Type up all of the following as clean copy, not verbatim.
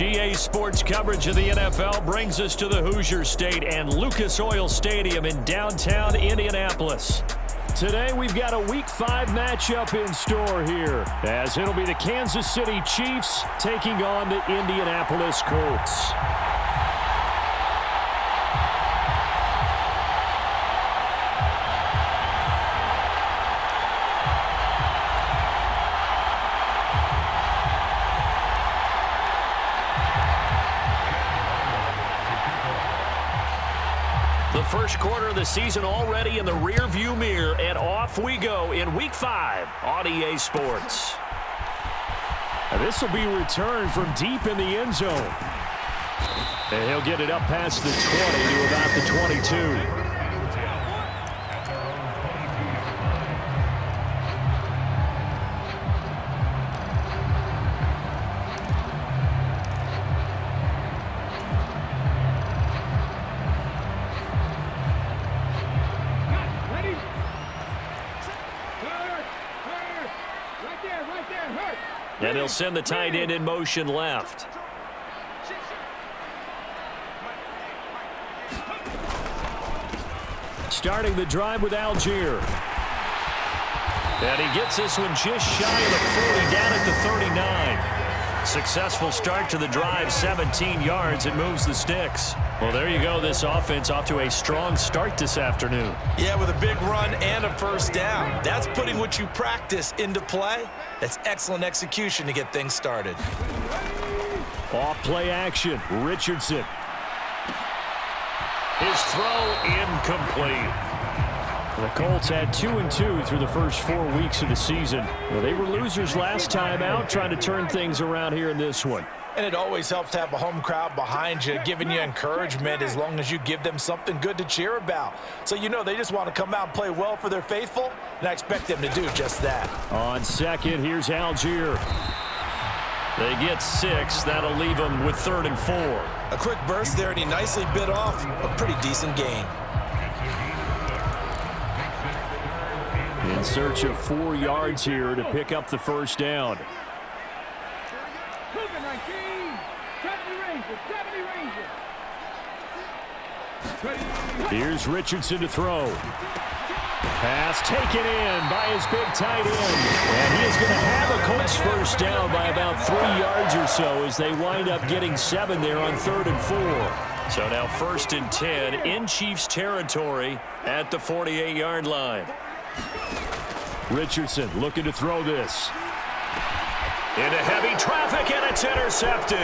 EA Sports coverage of the NFL brings us to the Hoosier State and Lucas Oil Stadium in downtown Indianapolis. Today we've got a Week 5 matchup in store here, as it'll be the Kansas City Chiefs taking on the Indianapolis Colts. The first quarter of the season already in the rear-view mirror, and off we go in Week 5 on EA Sports. This will be returned from deep in the end zone. And he'll get it up past the 20 to about the 22. And he'll send the tight end in motion left. Starting the drive with Algier. And he gets this one just shy of the 40, down at the 39. Successful start to the drive, 17 yards. It moves the sticks. Well, there you go. This offense off to a strong start this afternoon. Yeah, with a big run and a first down. That's putting what you practice into play. That's excellent execution to get things started. Off play action. Richardson. His throw incomplete. The Colts had 2-2 through the first 4 weeks of the season. Well, they were losers last time out, trying to turn things around here in this one. And it always helps to have a home crowd behind you, giving you encouragement as long as you give them something good to cheer about. So you know they just want to come out and play well for their faithful, and I expect them to do just that. On second, here's Algier. They get 6. That'll leave them with 3rd and 4. A quick burst there, and he nicely bit off a pretty decent gain. In search of 4 yards here to pick up the first down. Here's Richardson to throw. Pass taken in by his big tight end. And he is going to have a Colts first down by about 3 yards or so as they wind up getting 7 there on 3rd and 4. So now 1st and 10 in Chiefs territory at the 48-yard line. Richardson looking to throw this. Into heavy traffic, and it's intercepted.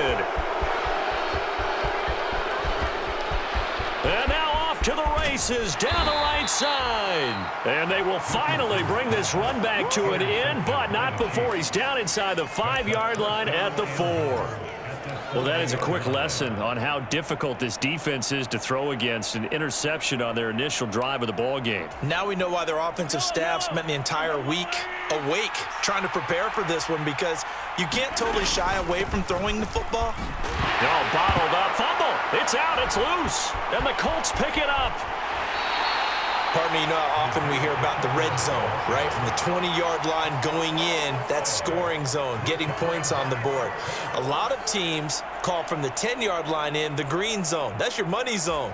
And now off to the races down the right side. And they will finally bring this run back to an end, but not before he's down inside the 5-yard line at the 4. Well, that is a quick lesson on how difficult this defense is to throw against. An interception on their initial drive of the ball game. Now we know why their offensive staff spent the entire week awake trying to prepare for this one, because you can't totally shy away from throwing the football. No, bottled up. Fumble. It's out. It's loose. And the Colts pick it up. Partner, you know how often we hear about the red zone, right? From the 20-yard line going in, that's scoring zone, getting points on the board. A lot of teams call from the 10-yard line in the green zone. That's your money zone.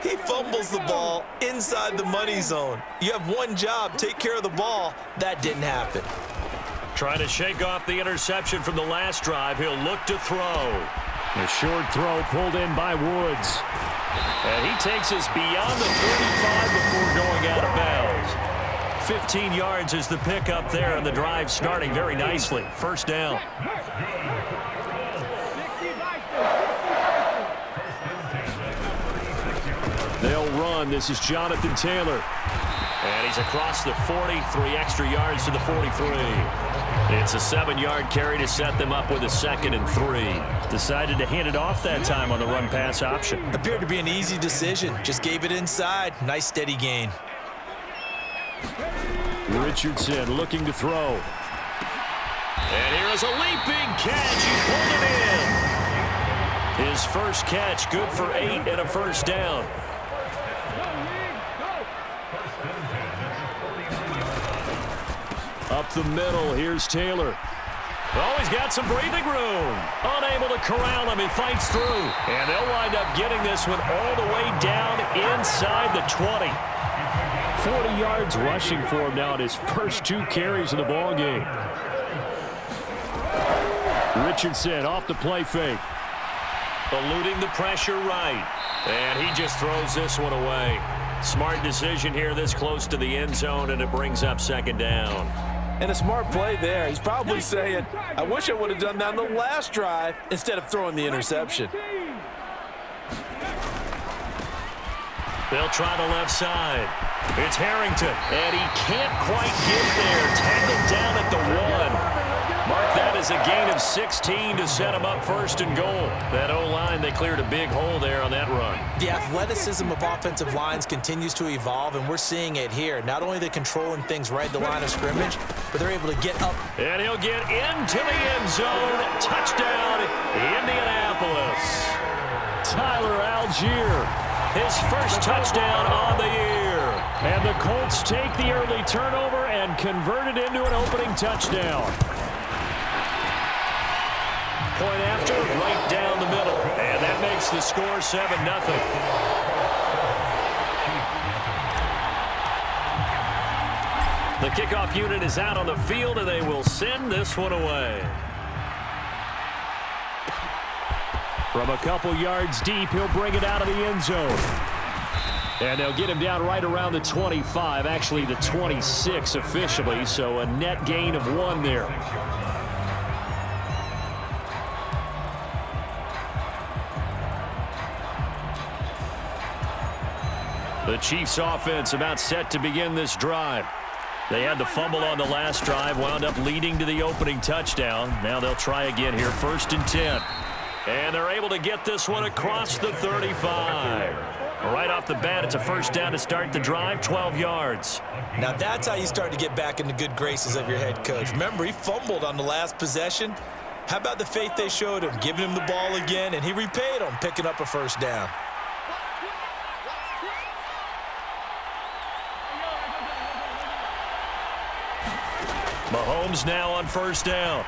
He fumbles the ball inside the money zone. You have one job, take care of the ball. That didn't happen. Trying to shake off the interception from the last drive. He'll look to throw. A short throw pulled in by Woods. And he takes us beyond the 35 before going out of bounds. 15 yards is the pickup there, and the drive starting very nicely. First down. They'll run. This is Jonathan Taylor. And he's across the 40, 3 extra yards to the 43. It's a 7-yard carry to set them up with a 2nd and 3. Decided to hand it off that time on the run-pass option. Appeared to be an easy decision. Just gave it inside. Nice steady gain. Richardson looking to throw. And here is a leaping catch. He pulled it in. His first catch, good for 8 and a first down. Up the middle, here's Taylor. Oh, he's got some breathing room. Unable to corral him. He fights through. And they'll wind up getting this one all the way down inside the 20. 40 yards rushing for him now at his first 2 carries of the ball game. Richardson off the play fake. Eluding the pressure right. And he just throws this one away. Smart decision here this close to the end zone, and it brings up second down. And a smart play there. He's probably saying, I wish I would have done that on the last drive instead of throwing the interception. They'll try the left side. It's Harrington, and he can't quite get there. Tackled down at the 1. Mark that as a gain of 16 to set him up first and goal. That O-line, they cleared a big hole there on that run. The athleticism of offensive lines continues to evolve, and we're seeing it here. Not only are they controlling things right at the line of scrimmage, but they're able to get up. And he'll get into the end zone. Touchdown, Indianapolis. Tyler Algier, his first touchdown on the year. And the Colts take the early turnover and convert it into an opening touchdown. Point after, right down the middle. And that makes the score 7-0. The kickoff unit is out on the field, and they will send this one away. From a couple yards deep, he'll bring it out of the end zone. And they'll get him down right around the 25, actually the 26 officially, so a net gain of 1 there. The Chiefs offense about set to begin this drive. They had the fumble on the last drive, wound up leading to the opening touchdown. Now they'll try again here, 1st and 10. And they're able to get this one across the 35. Right off the bat, it's a first down to start the drive, 12 yards. Now that's how you start to get back in the good graces of your head coach. Remember, he fumbled on the last possession. How about the faith they showed him, giving him the ball again, and he repaid them, picking up a first down. Mahomes now on first down.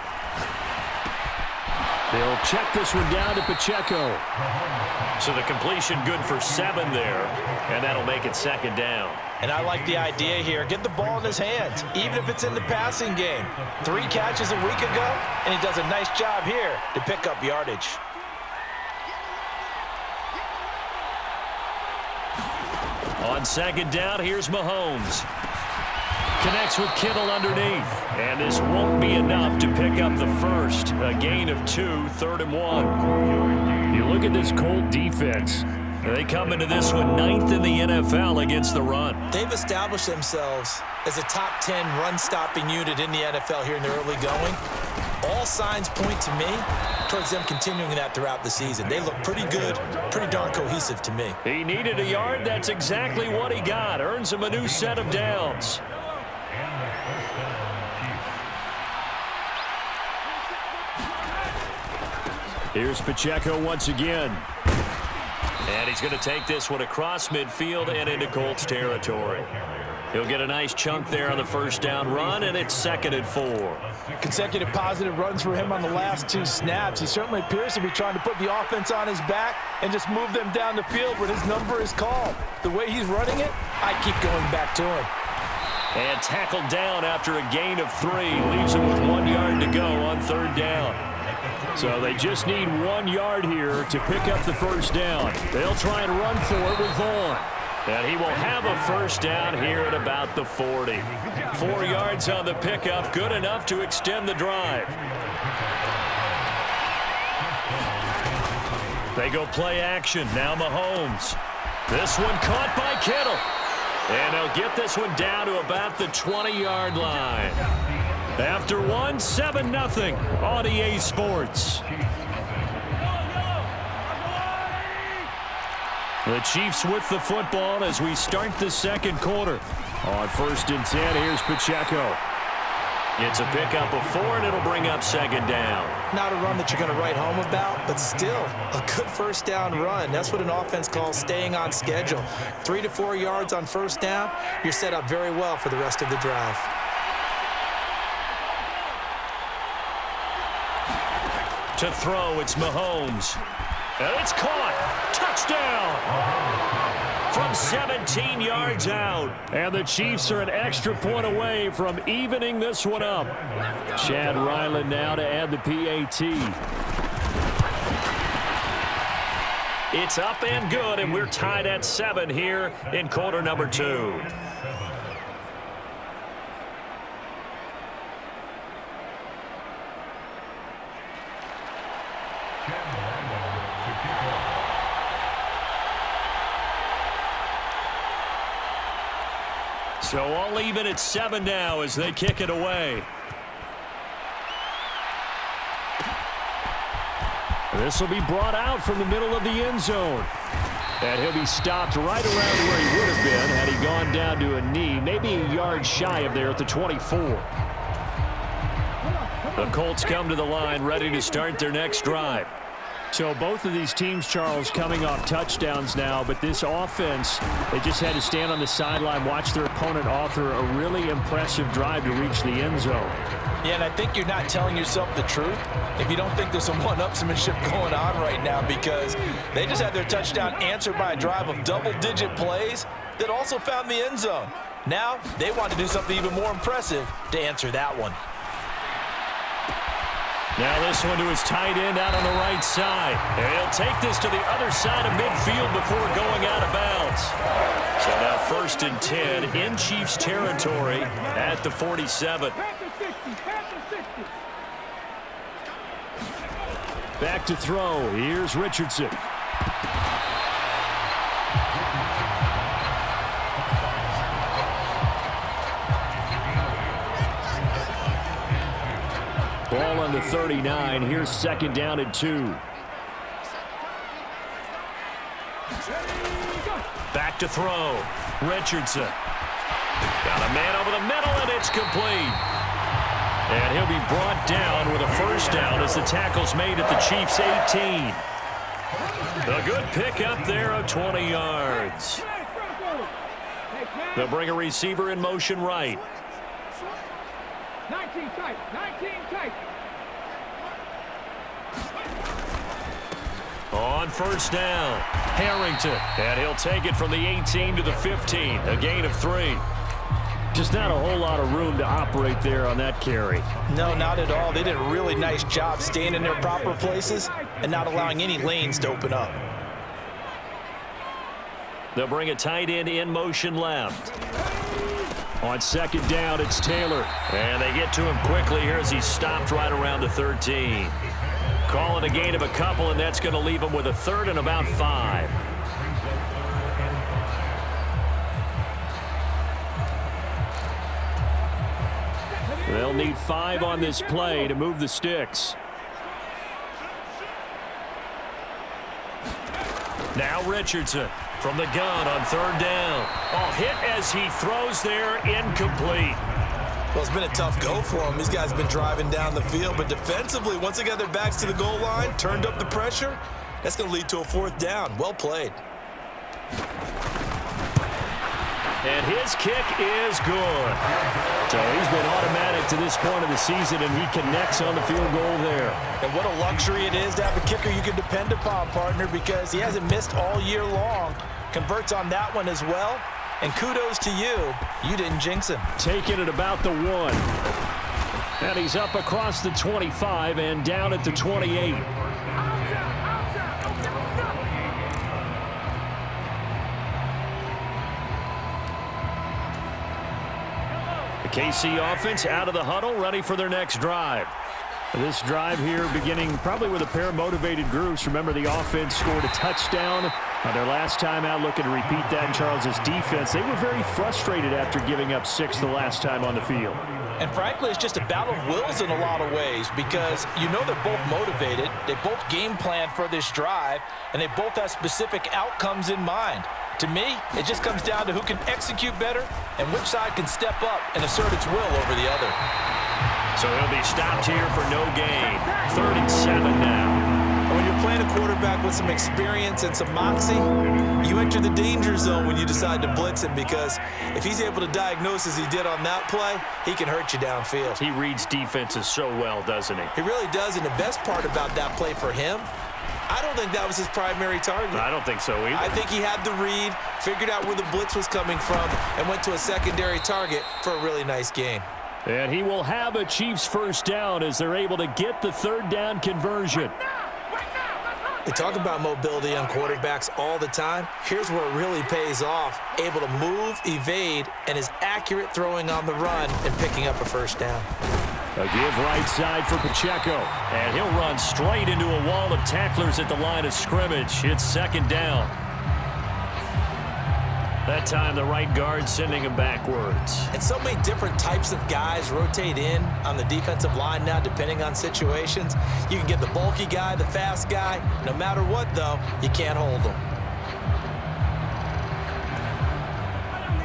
They'll check this one down to Pacheco. So the completion good for 7 there, and that'll make it 2nd down. And I like the idea here. Get the ball in his hands, even if it's in the passing game. 3 catches a week ago, and he does a nice job here to pick up yardage. On 2nd down, here's Mahomes. Connects with Kittle underneath. And this won't be enough to pick up the first. A gain of 2, 3rd and 1. You look at this Colt defense. They come into this one 9th in the NFL against the run. They've established themselves as a top 10 run-stopping unit in the NFL here in the early going. All signs point to me towards them continuing that throughout the season. They look pretty good, pretty darn cohesive to me. He needed a yard. That's exactly what he got. Earns him a new set of downs. Here's Pacheco once again. And he's going to take this one across midfield and into Colts territory. He'll get a nice chunk there on the first down run, and it's 2nd and 4. Consecutive positive runs for him on the last 2 snaps. He certainly appears to be trying to put the offense on his back and just move them down the field when his number is called. The way he's running it, I keep going back to him. And tackled down after a gain of 3. Leaves him with 1 yard to go on 3rd down. So they just need 1 yard here to pick up the first down. They'll try and run for it with Vaughn. And he will have a first down here at about the 40. 4 yards on the pickup, good enough to extend the drive. They go play action. Now Mahomes. This one caught by Kittle. And they'll get this one down to about the 20-yard line. After 1, 7-0 on EA Sports. The Chiefs with the football as we start the 2nd quarter. On 1st and 10, here's Pacheco. It's a pickup of 4, and it'll bring up 2nd down. Not a run that you're going to write home about, but still a good first down run. That's what an offense calls staying on schedule. 3 to 4 yards on first down, you're set up very well for the rest of the drive. To throw, it's Mahomes. And it's caught. Touchdown. From 17 yards out. And the Chiefs are an extra point away from evening this one up. Chad Ryland now to add the PAT. It's up and good, and we're tied at 7 here in quarter number 2. So all even at 7 now as they kick it away. This will be brought out from the middle of the end zone. And he'll be stopped right around where he would have been had he gone down to a knee, maybe a yard shy of there at the 24. The Colts come to the line ready to start their next drive. So both of these teams, Charles, coming off touchdowns now, but this offense, they just had to stand on the sideline, watch their opponent author a really impressive drive to reach the end zone. Yeah, and I think you're not telling yourself the truth if you don't think there's some one-upsmanship going on right now, because they just had their touchdown answered by a drive of double-digit plays that also found the end zone. Now they want to do something even more impressive to answer that one. Now this one to his tight end out on the right side. And he'll take this to the other side of midfield before going out of bounds. So now 1st and 10 in Chiefs territory at the 47. Back to throw. Here's Richardson. Ball on the 39. Here's 2nd down and 2. Back to throw. Richardson. Got a man over the middle, and it's complete. And he'll be brought down with a 1st down as the tackle's made at the Chiefs' 18. A good pickup there of 20 yards. They'll bring a receiver in motion right. 19 tight, 19 tight. On 1st down, Harrington. And he'll take it from the 18 to the 15. A gain of 3. Just not a whole lot of room to operate there on that carry. No, not at all. They did a really nice job staying in their proper places and not allowing any lanes to open up. They'll bring a tight end in motion left. On 2nd down, it's Taylor. And they get to him quickly here as he's stopped right around the 13. Call it a gain of a couple, and that's going to leave him with a 3rd and about 5. They'll need 5 on this play to move the sticks. Now Richardson from the gun on 3rd down. Oh, hit as he throws there, incomplete. Well, it's been a tough go for him. These guys have been driving down the field, but defensively, once they got their backs to the goal line, turned up the pressure, that's going to lead to a 4th down. Well played. And his kick is good. So he's been automatic to this point of the season, and he connects on the field goal there. And what a luxury it is to have a kicker you can depend upon, partner, because he hasn't missed all year long. Converts on that one as well. And kudos to you. You didn't jinx him. Taking it about the 1. And he's up across the 25 and down at the 28. The KC offense out of the huddle, ready for their next drive. This drive here beginning probably with a pair of motivated groups. Remember, the offense scored a touchdown on their last time out, looking to repeat that in Charles's defense. They were very frustrated after giving up 6 the last time on the field. And frankly, it's just a battle of wills in a lot of ways, because you know they're both motivated, they both game plan for this drive, and they both have specific outcomes in mind. To me, it just comes down to who can execute better and which side can step up and assert its will over the other. So he'll be stopped here for no gain. 3rd and 7 now. When you're you're playing a quarterback with some experience and some moxie, you enter the danger zone when you decide to blitz him, because if he's able to diagnose as he did on that play, he can hurt you downfield. He reads defenses so well, doesn't he? He really does, and the best part about that play for him, I don't think that was his primary target. I don't think so either. I think he had the read, figured out where the blitz was coming from, and went to a secondary target for a really nice gain. And he will have a Chiefs first down as they're able to get the third down conversion. They talk about mobility on quarterbacks all the time. Here's where it really pays off. Able to move, evade, and is accurate throwing on the run and picking up a first down. A give right side for Pacheco. And he'll run straight into a wall of tacklers at the line of scrimmage. It's second down. That time the right guard sending him backwards. And so many different types of guys rotate in on the defensive line now, depending on situations. You can get the bulky guy, the fast guy. No matter what, though, you can't hold them.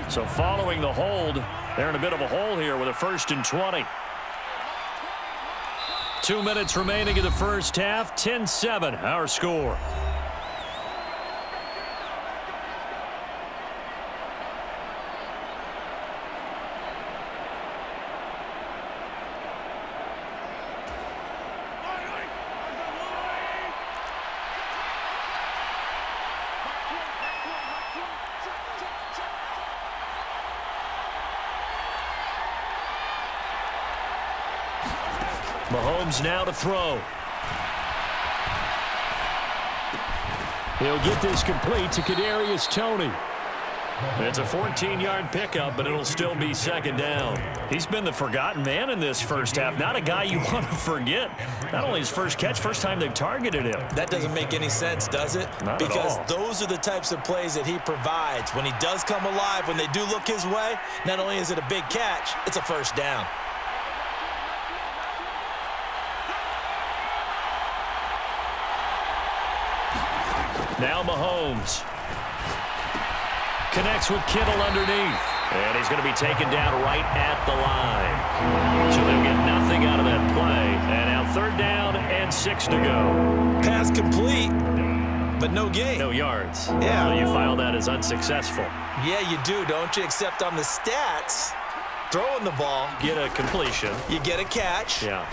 So following the hold, they're in a bit of a hole here with a 1st and 20. 2 minutes remaining in the first half. 10-7, our score. Mahomes now to throw. He'll get this complete to Kadarius Toney. It's a 14-yard pickup, but it'll still be second down. He's been the forgotten man in this first half. Not a guy you want to forget. Not only his first catch, first time they've targeted him. That doesn't make any sense, does it? Not because at all. Those are the types of plays that he provides. When he does come alive, when they do look his way, not only is it a big catch, it's a first down. Now Mahomes connects with Kittle underneath. And he's going to be taken down right at the line. So they'll get nothing out of that play. And now 3rd down and 6 to go. Pass complete, but no gain. No yards. Yeah. So you file that as unsuccessful. Yeah, you do, don't you? Except on the stats, throwing the ball, Get a completion. you get a catch, Yeah.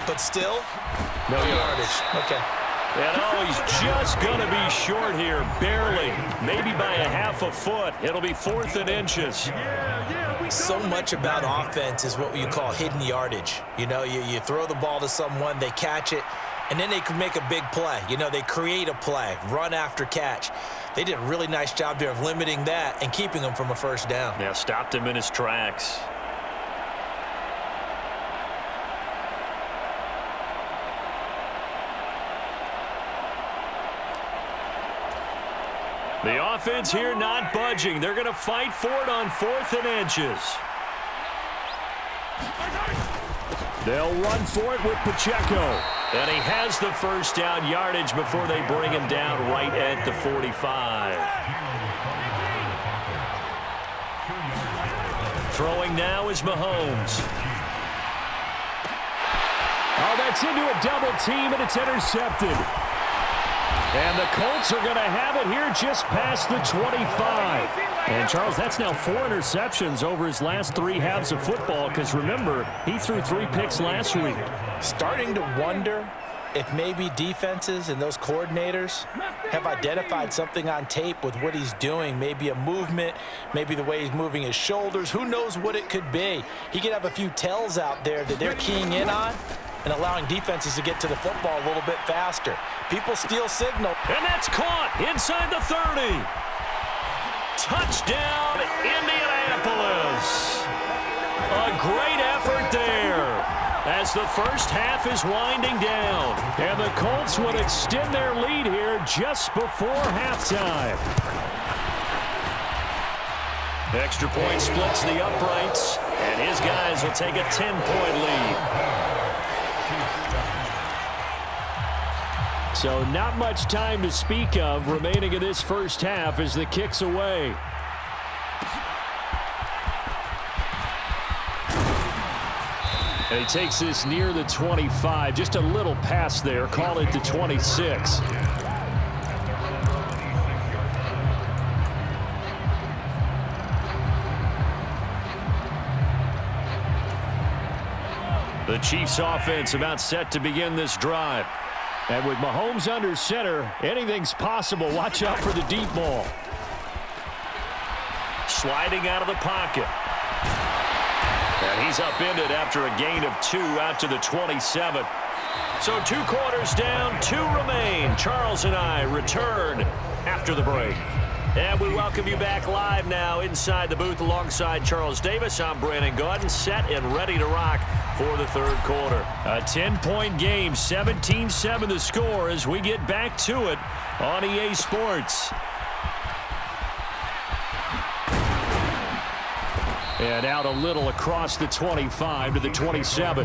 but still, No yardage. Okay. And oh, he's just going to be short here, barely, maybe by a half a foot. It'll be 4th and inches. So much about offense is what you call hidden yardage. You know, you throw the ball to someone, they catch it, and then they can make a big play. You know, they create a play, run after catch. They did a really nice job there of limiting that and keeping him from a first down. Yeah, stopped him in his tracks. The offense here not budging. They're going to fight for it on 4th and inches. They'll run for it with Pacheco. And he has the first down yardage before they bring him down right at the 45. Throwing now is Mahomes. Oh, that's into a double team, and it's intercepted. And the Colts are going to have it here just past the 25. And, Charles, that's now 4 interceptions over his last 3 halves of football because, remember, he threw 3 picks last week. Starting to wonder if maybe defenses and those coordinators have identified something on tape with what he's doing. Maybe a movement, maybe the way he's moving his shoulders. Who knows what it could be? He could have a few tells out there that they're keying in on and allowing defenses to get to the football a little bit faster. People steal signal. And that's caught inside the 30. Touchdown, Indianapolis. A great effort there as the first half is winding down. And the Colts will extend their lead here just before halftime. Extra point splits the uprights, and his guys will take a 10-point lead. So not much time to speak of remaining in this first half as the kick's away. And he takes this near the 25. Just a little pass there. Call it the 26. The Chiefs offense about set to begin this drive. And with Mahomes under center, anything's possible. Watch out for the deep ball. Sliding out of the pocket. And he's upended after a gain of 2 out to the 27. So 2 quarters down, 2 remain. Charles and I return after the break. And we welcome you back live now inside the booth alongside Charles Davis. I'm Brandon Gaudin, set and ready to rock for the third quarter. A 10-point game, 17-7 the score as we get back to it on EA Sports. And out a little across the 25 to the 27.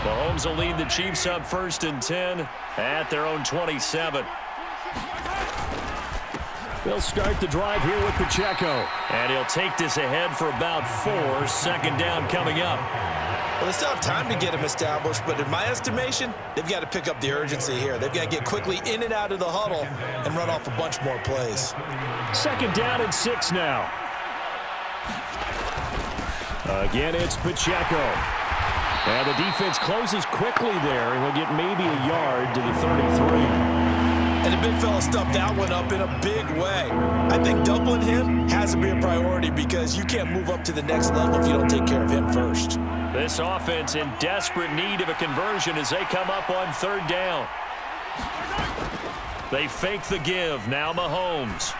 Mahomes will lead the Chiefs up 1st and 10 at their own 27. They'll start the drive here with Pacheco. And he'll take this ahead for about 4. 2nd down coming up. Well, they still have time to get him established, but in my estimation, they've got to pick up the urgency here. They've got to get quickly in and out of the huddle and run off a bunch more plays. 2nd down and 6 now. Again, it's Pacheco. And the defense closes quickly there, and he'll get maybe a yard to the 33. And the big fella stuffed that one up in a big way. I think doubling him has to be a priority because you can't move up to the next level if you don't take care of him first. This offense in desperate need of a conversion as they come up on 3rd down. They fake the give. Now Mahomes.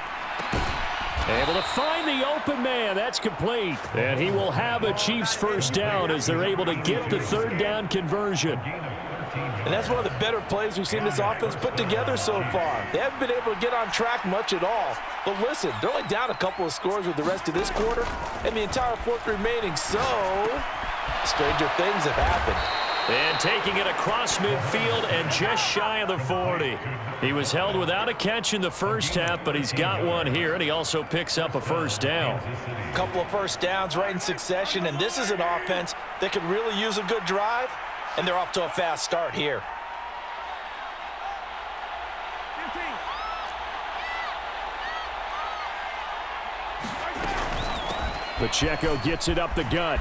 Able to find the open man. That's complete. And he will have a Chiefs 1st down as they're able to get the 3rd down conversion. And that's one of the better plays we've seen this offense put together so far. They haven't been able to get on track much at all. But listen, they're only down a couple of scores with the rest of this quarter and the entire 4th remaining. So, stranger things have happened. And taking it across midfield and just shy of the 40. He was held without a catch in the first half, but he's got one here, and he also picks up a 1st down. A couple of 1st downs right in succession, and this is an offense that could really use a good drive, and they're off to a fast start here. Pacheco gets it up the gut.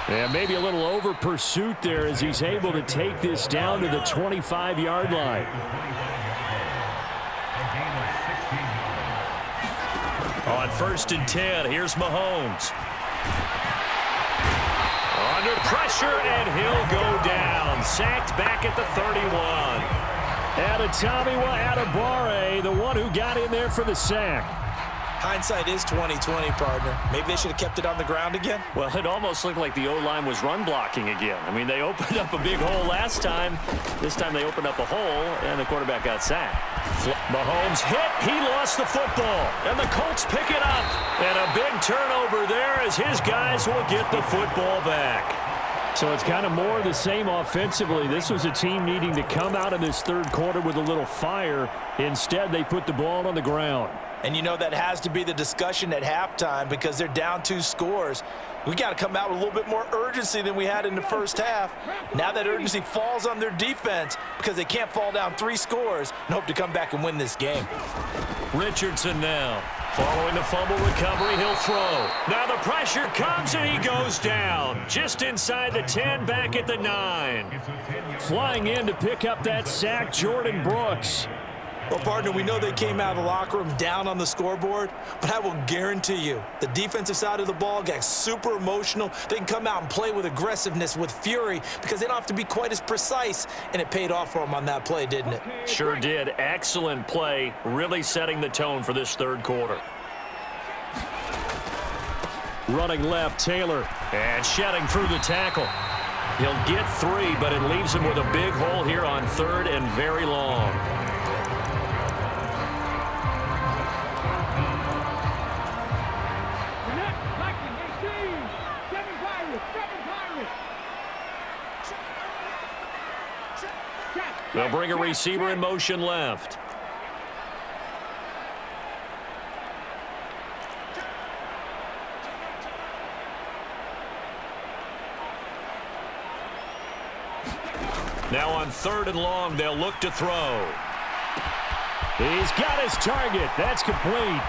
And maybe a little over pursuit there as he's able to take this down to the 25-yard line. On 1st and 10, here's Mahomes. Under pressure, and he'll go down. Sacked back at the 31. Adetomiwa Adebawore, the one who got in there for the sack. Hindsight is 20/20, partner. Maybe they should have kept it on the ground again. Well, it almost looked like the O-line was run blocking again. I mean, they opened up a big hole last time. This time they opened up a hole, and the quarterback got sacked. Mahomes hit. He lost the football, and the Colts pick it up. And a big turnover there as his guys will get the football back. So it's kind of more of the same offensively. This was a team needing to come out of this 3rd quarter with a little fire. Instead, they put the ball on the ground. And you know that has to be the discussion at halftime because they're down 2 scores. We got to come out with a little bit more urgency than we had in the first half. Now that urgency falls on their defense because they can't fall down 3 scores and hope to come back and win this game. Richardson now. Following the fumble recovery, he'll throw. Now the pressure comes and he goes down. Just inside the 10, back at the 9. Flying in to pick up that sack, Jordan Brooks. Well, partner, we know they came out of the locker room down on the scoreboard, but I will guarantee you the defensive side of the ball got super emotional. They can come out and play with aggressiveness, with fury, because they don't have to be quite as precise, and it paid off for them on that play, didn't it? Sure did. Excellent play, really setting the tone for this 3rd quarter. Running left, Taylor, and shedding through the tackle. He'll get 3, but it leaves him with a big hole here on 3rd and very long. Check. They'll bring a receiver in motion left. Now on 3rd and long, they'll look to throw. He's got his target. That's complete.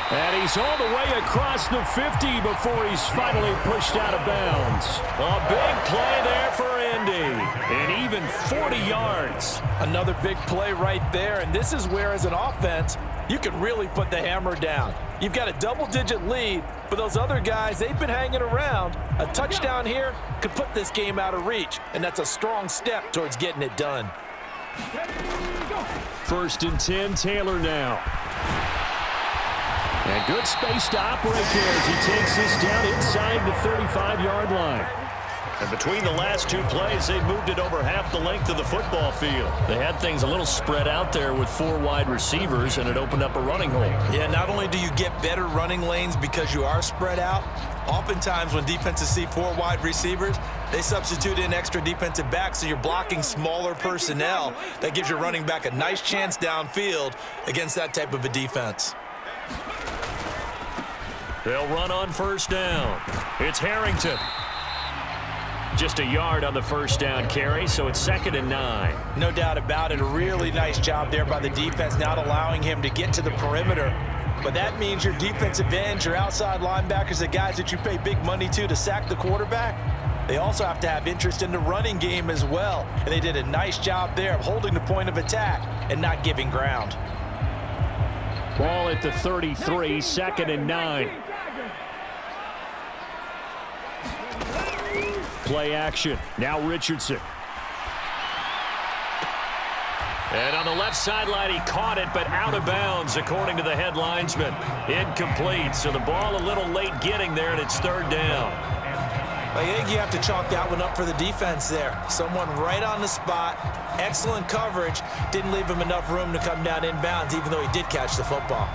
And he's all the way across the 50 before he's finally pushed out of bounds. A big play there for Indy. And even 40 yards. Another big play right there. And this is where, as an offense, you can really put the hammer down. You've got a double-digit lead, but those other guys, they've been hanging around. A touchdown here could put this game out of reach, and that's a strong step towards getting it done. 1st and 10, Taylor now. And good space to operate there as he takes this down inside the 35-yard line. And between the last 2 plays, they moved it over half the length of the football field. They had things a little spread out there with 4 wide receivers, and it opened up a running hole. Yeah, not only do you get better running lanes because you are spread out, oftentimes when defenses see 4 wide receivers, they substitute in extra defensive backs, so you're blocking smaller personnel. That gives your running back a nice chance downfield against that type of a defense. They'll run on 1st down. It's Harrington. Just a yard on the 1st down carry, so it's 2nd and 9. No doubt about it. A really nice job there by the defense, not allowing him to get to the perimeter. But that means your defensive ends, your outside linebackers, the guys that you pay big money to sack the quarterback, they also have to have interest in the running game as well. And they did a nice job there of holding the point of attack and not giving ground. Ball at the 33, 2nd and 9. Play action. Now Richardson. And on the left sideline, he caught it, but out of bounds, according to the head linesman. Incomplete, so the ball a little late getting there, and it's 3rd down. I think you have to chalk that one up for the defense there. Someone right on the spot, excellent coverage, didn't leave him enough room to come down inbounds, even though he did catch the football.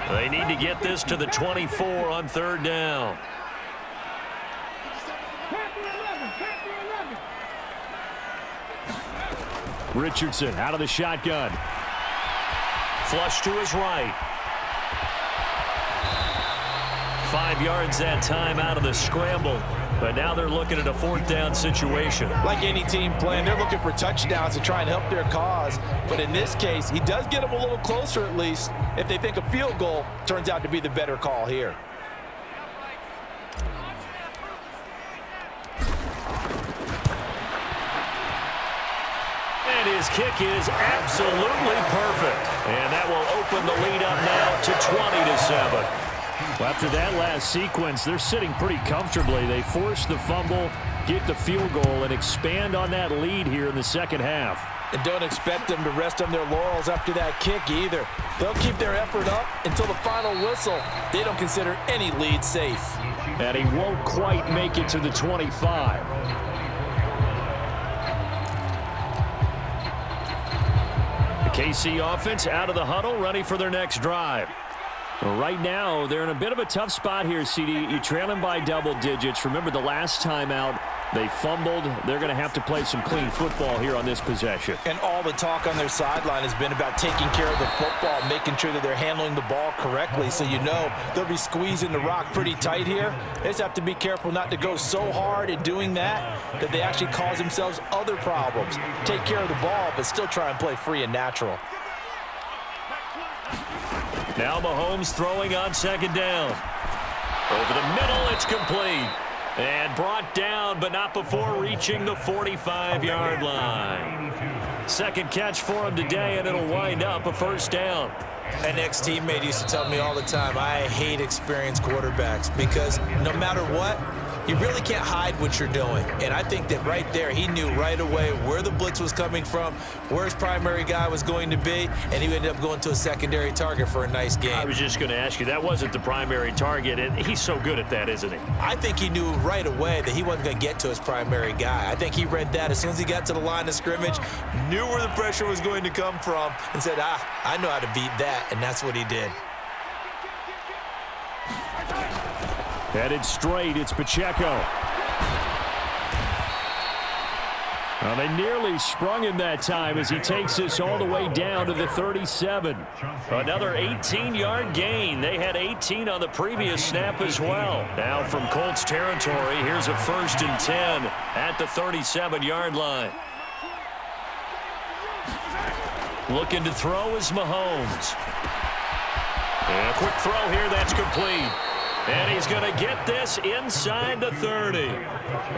They need to get this to the 24 on 3rd down. Richardson out of the shotgun. Flush to his right. 5 yards that time out of the scramble. But now they're looking at a 4th down situation. Like any team playing, they're looking for touchdowns to try and help their cause. But in this case, he does get them a little closer at least. If they think a field goal turns out to be the better call here. And his kick is absolutely perfect. And that will open the lead up now to 20-7. Well, after that last sequence, they're sitting pretty comfortably. They force the fumble, get the field goal, and expand on that lead here in the 2nd half. And don't expect them to rest on their laurels after that kick either. They'll keep their effort up until the final whistle. They don't consider any lead safe. And he won't quite make it to the 25. The KC offense out of the huddle, ready for their next drive. Right now, they're in a bit of a tough spot here, CD. You're trailing by double digits. Remember the last time out, they fumbled. They're going to have to play some clean football here on this possession. And all the talk on their sideline has been about taking care of the football, making sure that they're handling the ball correctly. So you know they'll be squeezing the rock pretty tight here. They just have to be careful not to go so hard in doing that they actually cause themselves other problems. Take care of the ball, but still try and play free and natural. Now Mahomes throwing on 2nd down. Over the middle, it's complete. And brought down, but not before reaching the 45-yard line. 2nd catch for him today, and it'll wind up a 1st down. An ex-teammate used to tell me all the time, I hate experienced quarterbacks because no matter what, you really can't hide what you're doing. And I think that right there, he knew right away where the blitz was coming from, where his primary guy was going to be, and he ended up going to a secondary target for a nice game. I was just going to ask you, that wasn't the primary target, and he's so good at that, isn't he? I think he knew right away that he wasn't going to get to his primary guy. I think he read that as soon as he got to the line of scrimmage, knew where the pressure was going to come from, and said, I know how to beat that, and that's what he did. Headed straight, it's Pacheco. Well, they nearly sprung him that time as he takes this all the way down to the 37. Another 18-yard gain. They had 18 on the previous snap as well. Now from Colts territory, here's a 1st and 10 at the 37-yard line. Looking to throw is Mahomes. And a quick throw here, that's complete. And he's going to get this inside the 30.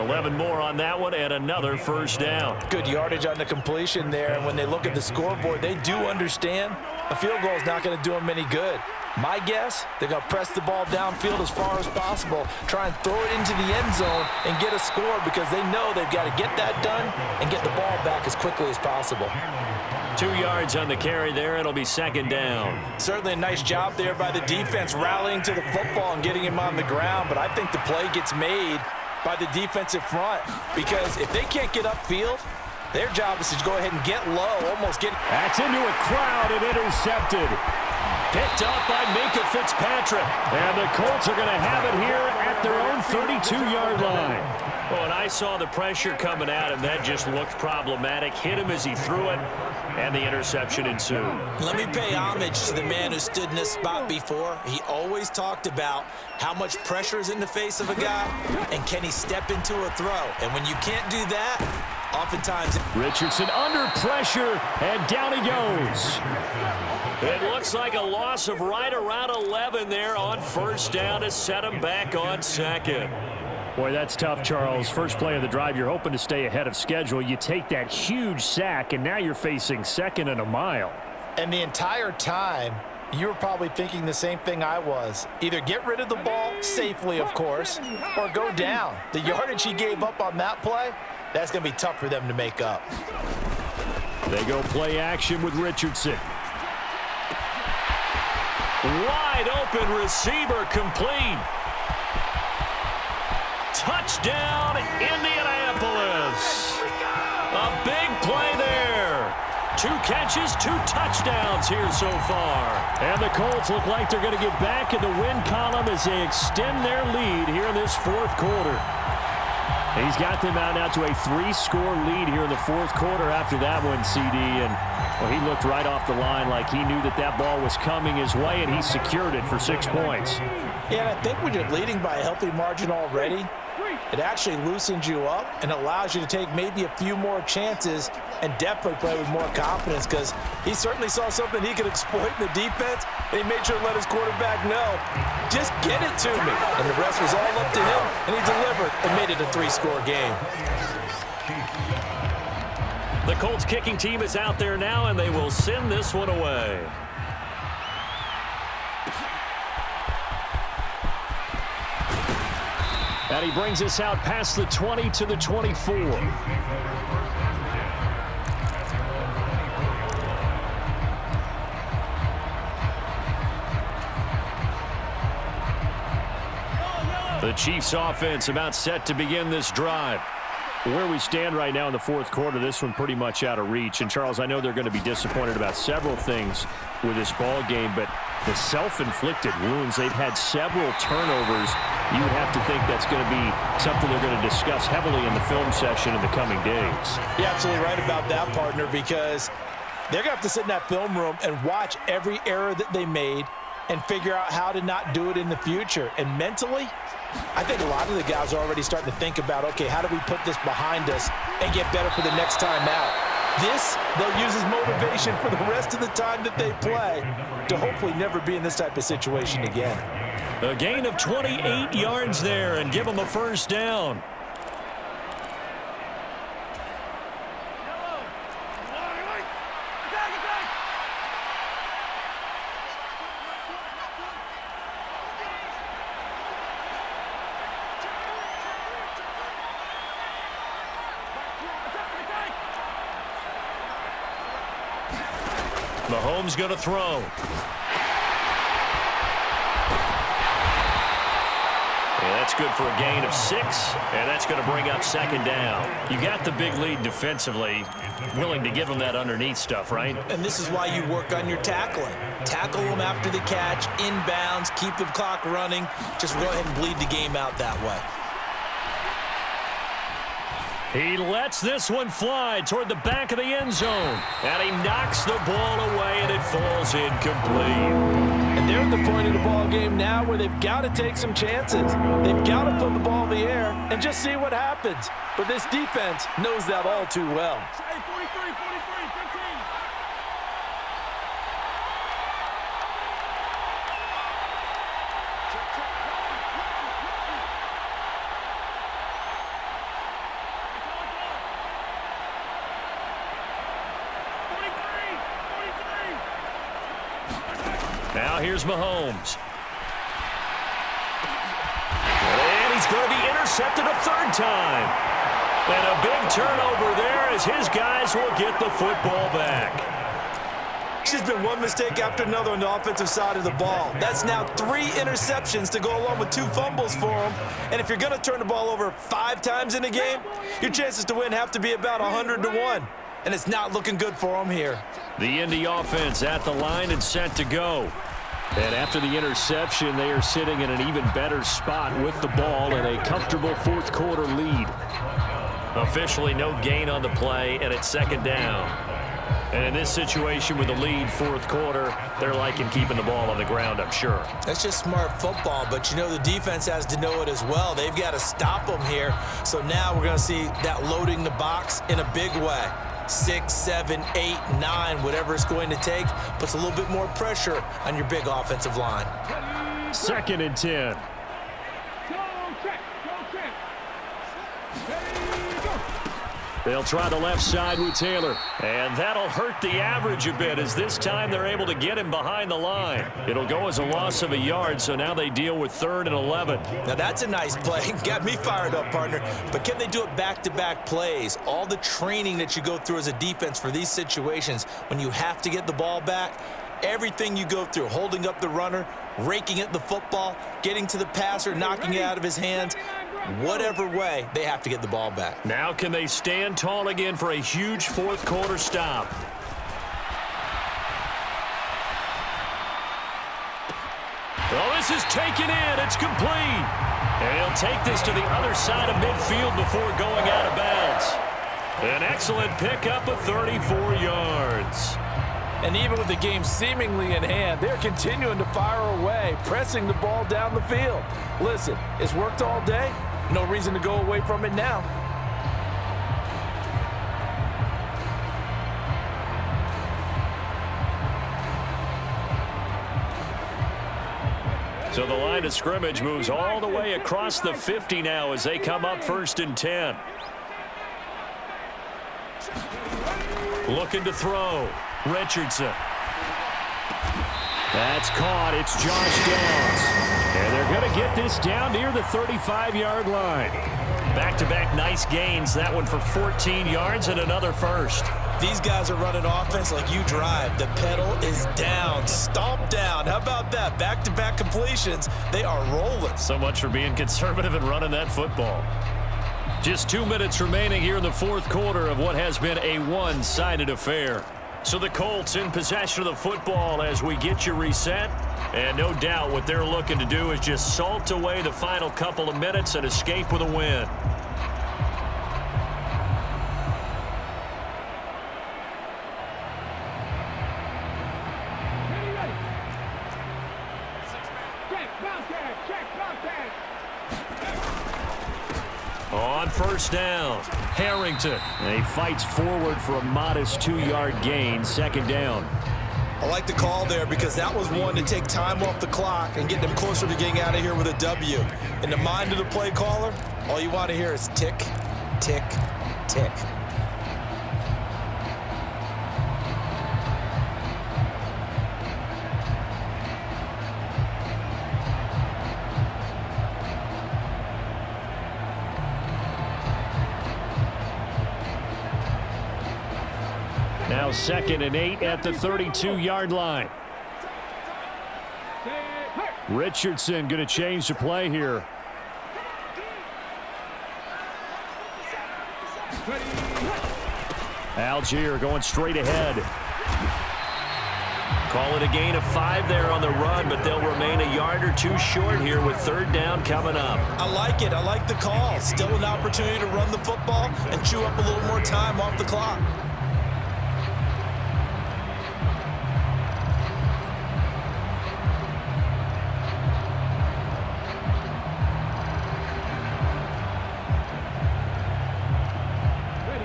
11 more on that one and another 1st down. Good yardage on the completion there. And when they look at the scoreboard, they do understand a field goal is not going to do them any good. My guess, they're going to press the ball downfield as far as possible, try and throw it into the end zone and get a score because they know they've got to get that done and get the ball back as quickly as possible. 2 yards on the carry there. It'll be 2nd down. Certainly a nice job there by the defense rallying to the football and getting him on the ground, but I think the play gets made by the defensive front because if they can't get upfield, their job is to go ahead and get low, almost get... That's into a crowd and intercepted. Picked up by Minkah Fitzpatrick. And the Colts are going to have it here at their own 32-yard line. Well, and I saw the pressure coming at him. That just looked problematic. Hit him as he threw it, and the interception ensued. Let me pay homage to the man who stood in this spot before. He always talked about how much pressure is in the face of a guy, and can he step into a throw. And when you can't do that, oftentimes... Richardson under pressure, and down he goes. It looks like a loss of right around 11 there on 1st down to set him back on 2nd. Boy, that's tough, Charles. First play of the drive, you're hoping to stay ahead of schedule. You take that huge sack, and now you're facing 2nd and a mile. And the entire time, you were probably thinking the same thing I was. Either get rid of the ball, safely, of course, or go down. The yardage he gave up on that play, that's going to be tough for them to make up. They go play action with Richardson. Wide open receiver complete. Touchdown, Indianapolis. A big play there. 2 catches, 2 touchdowns here so far. And the Colts look like they're going to get back in the win column as they extend their lead here in this 4th quarter. He's got them out now to a 3-score lead here in the 4th quarter after that one, CD. And well, he looked right off the line like he knew that that ball was coming his way, and he secured it for 6 points. Yeah, and I think when you're leading by a healthy margin already, it actually loosens you up and allows you to take maybe a few more chances and definitely play with more confidence because he certainly saw something he could exploit in the defense, and he made sure to let his quarterback know, just get it to me. And the rest was all up to him, and he delivered and made it a 3-score game. The Colts kicking team is out there now, and they will send this one away. And he brings us out past the 20 to the 24. The Chiefs offense about set to begin this drive. Where we stand right now in the 4th quarter, this one pretty much out of reach. And, Charles, I know they're going to be disappointed about several things with this ball game, but the self-inflicted wounds, they've had several turnovers. You would have to think that's going to be something they're going to discuss heavily in the film session in the coming days. You're absolutely right about that, partner, because they're going to have to sit in that film room and watch every error that they made and figure out how to not do it in the future. And mentally, I think a lot of the guys are already starting to think about, okay, how do we put this behind us and get better for the next time out? This, they'll use as motivation for the rest of the time that they play to hopefully never be in this type of situation again. A gain of 28 yards there and give them a 1st down. Mahomes going to throw. And That's good for a gain of 6, and that's going to bring up second down. You got the big lead defensively, willing to give them that underneath stuff, right? And this is why you work on your tackling. Tackle them after the catch, inbounds, keep the clock running. Just go ahead and bleed the game out that way. He lets this one fly toward the back of the end zone. And he knocks the ball away, and it falls incomplete. And they're at the point of the ball game now where they've got to take some chances. They've got to put the ball in the air and just see what happens. But this defense knows that all too well. Hey, 43, 15. Now here's Mahomes. And he's going to be intercepted a third time. And a big turnover there as his guys will get the football back. It's just been one mistake after another on the offensive side of the ball. That's now 3 interceptions to go along with 2 fumbles for him. And if you're going to turn the ball over 5 times in a game, your chances to win have to be about 100 to 1. And it's not looking good for him here. The Indy offense at the line and set to go. And after the interception, they are sitting in an even better spot with the ball and a comfortable fourth quarter lead. Officially no gain on the play, and it's second down. And in this situation with the lead fourth quarter, they're liking keeping the ball on the ground, I'm sure. That's just smart football, but you know the defense has to know it as well. They've got to stop them here. So now we're going to see that loading the box in a big way. 6, 7, 8, 9, whatever it's going to take, puts a little bit more pressure on your big offensive line. Second and 10. They'll try the left side with Taylor. And that'll hurt the average a bit as this time they're able to get him behind the line. It'll go as a loss of a yard, so now they deal with 3rd and 11. Now that's a nice play. Got me fired up, partner. But can they do it back-to-back plays? All the training that you go through as a defense for these situations, when you have to get the ball back, everything you go through, holding up the runner, raking at the football, getting to the passer, knocking it out of his hands, whatever way, they have to get the ball back. Now can they stand tall again for a huge fourth quarter stop? Well, this is taken in. It's complete. And he'll take this to the other side of midfield before going out of bounds. An excellent pickup of 34 yards. And even with the game seemingly in hand, they're continuing to fire away, pressing the ball down the field. Listen, it's worked all day. No reason to go away from it now. So the line of scrimmage moves all the way across the 50 now as they come up 1st and 10. Looking to throw. Richardson. That's caught. It's Josh Downs. And they're going to get this down near the 35-yard line. Back-to-back nice gains. That one for 14 yards and another first. These guys are running offense like you drive. The pedal is down, stomp down. How about that? Back-to-back completions. They are rolling. So much for being conservative and running that football. Just 2 minutes remaining here in the fourth quarter of what has been a one-sided affair. So the Colts in possession of the football as we get you reset. And no doubt what they're looking to do is just salt away the final couple of minutes and escape with a win. On first down, Harrington. And he fights forward for a modest 2-yard gain, second down. I like the call there because that was one to take time off the clock and get them closer to getting out of here with a W. In the mind of the play caller, all you want to hear is tick, tick, tick. Now 2nd and 8 at the 32-yard line. Richardson going to change the play here. Algier going straight ahead. Call it a gain of 5 there on the run, but they'll remain a yard or two short here with third down coming up. I like it. I like the call. Still an opportunity to run the football and chew up a little more time off the clock.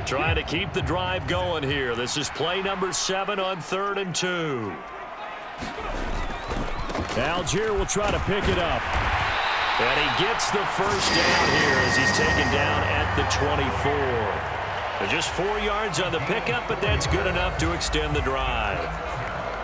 Trying to keep the drive going here. This is play number 7 on 3rd and 2. Algier will try to pick it up. And he gets the first down here as he's taken down at the 24. Just 4 yards on the pickup, but that's good enough to extend the drive.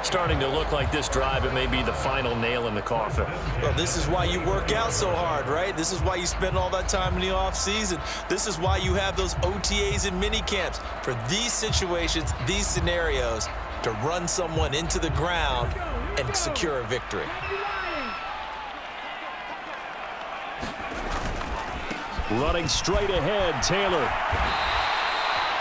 Starting to look like this drive, it may be the final nail in the coffin. Well, this is why you work out so hard, right? This is why you spend all that time in the offseason. This is why you have those OTAs and mini camps. For these situations, these scenarios, to run someone into the ground and secure a victory. Running straight ahead, Taylor.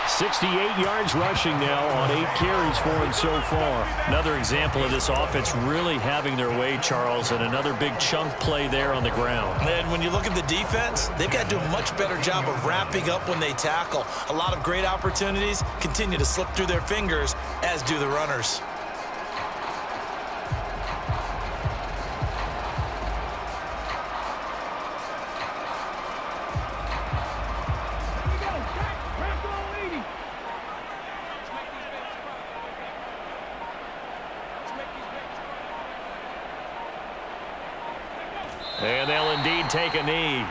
68 yards rushing now on 8 carries for him so far. Another example of this offense really having their way, Charles, and another big chunk play there on the ground. And when you look at the defense, they've got to do a much better job of wrapping up when they tackle. A lot of great opportunities continue to slip through their fingers, as do the runners. And they'll indeed take a knee.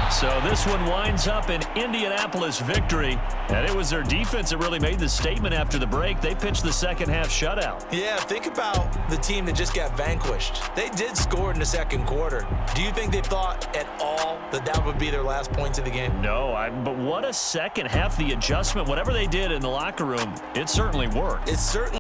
So this one winds up an Indianapolis victory. And it was their defense that really made the statement after the break. They pitched the second half shutout. Yeah, think about the team that just got vanquished. They did score in the second quarter. Do you think they thought at all that that would be their last points of the game? No, but what a second half. The adjustment, whatever they did in the locker room, it certainly worked. It certainly